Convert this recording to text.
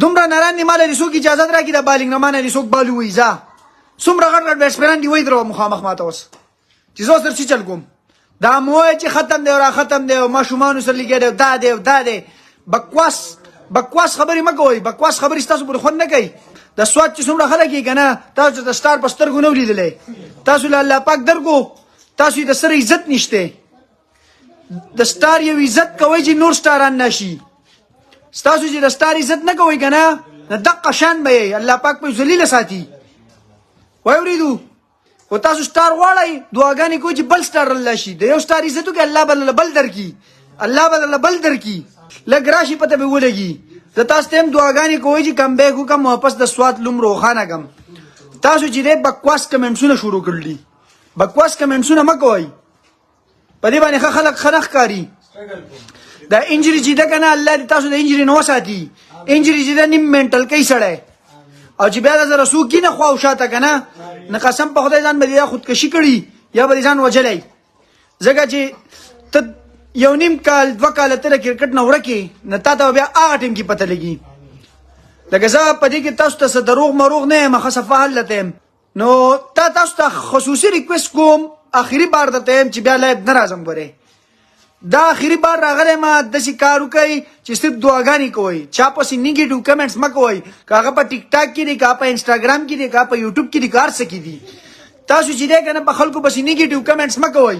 دومره ناران دي مال رسوک اجازه راکړي د بالینګ نه مانه رسوک بالو وي ځه څومره غټ غټ بیټسمنان دی وای درو مخامخ ماته اوس چې زه سره چل کوم دا موه چې ختم دی را ختم دی ما شومان سره لګیږي دا دی بکواس خبرې مګوي بکواس خبرې تاسو پر خون نه کوي د سواد چې څومره خلک یې کنه تاسو د سٹار پستر غو نو لیدلې تاسو له الله پاک درګو تاسو د سره عزت نشته د سٹار یو عزت کوي چې نور سٹاران نشي تاسو چې د سٹار عزت نه کوي کنه د دقه شان به الله پاک په ذلیل ساتي وای ورېدو او تاسو سٹار غواړئ دعاګانې کوي چې بل سٹار الله شي د یو سٹار عزت کوي الله بل درکي الله بل درکي لګ راشي پته به ولګي د تاسو تم دعاګانې کوي چې کم به کو کم واپس د سواد لوم روخانه کم تاسو چې د بکواس کمنټسونه شروع کړلی بکواس کمنټسونه مکوئ په دې باندې خلک خنخ کاری دا انجری چې دا کنه الله دې تاسو د انجری نو ساتي انجری چې دا نیم منټل کې سړی او چې بیا د رسول کې نه خو شاته کنه نه قسم په خدای ځان به خودکشي کړي یا به ځان وجلای زګه چې ته یو نیم کال 2 کال تر کرکټ نه ورکی نه تا بیا هغه ټیم کې پته لګي لکه زه په دې کې تاسو ته دروغ مروغ نه مخصفه حلته نو تاسو ته خصوصي ریکوست کوم اخیری بار دته چې بیا لایب نه راځم غره دا اخیری بار راغله ما د شکارو کوي چې صرف دعاګانی کوي چا په نیگیټیو کمنټس مکوئ کاغه په ټیک ټاک کې دی کا په انستګرام کې دی کا په یوټیوب کې دی کار سکی دي تاسو چې دا کنه په خلکو په نیگیټیو کمنټس مکوئ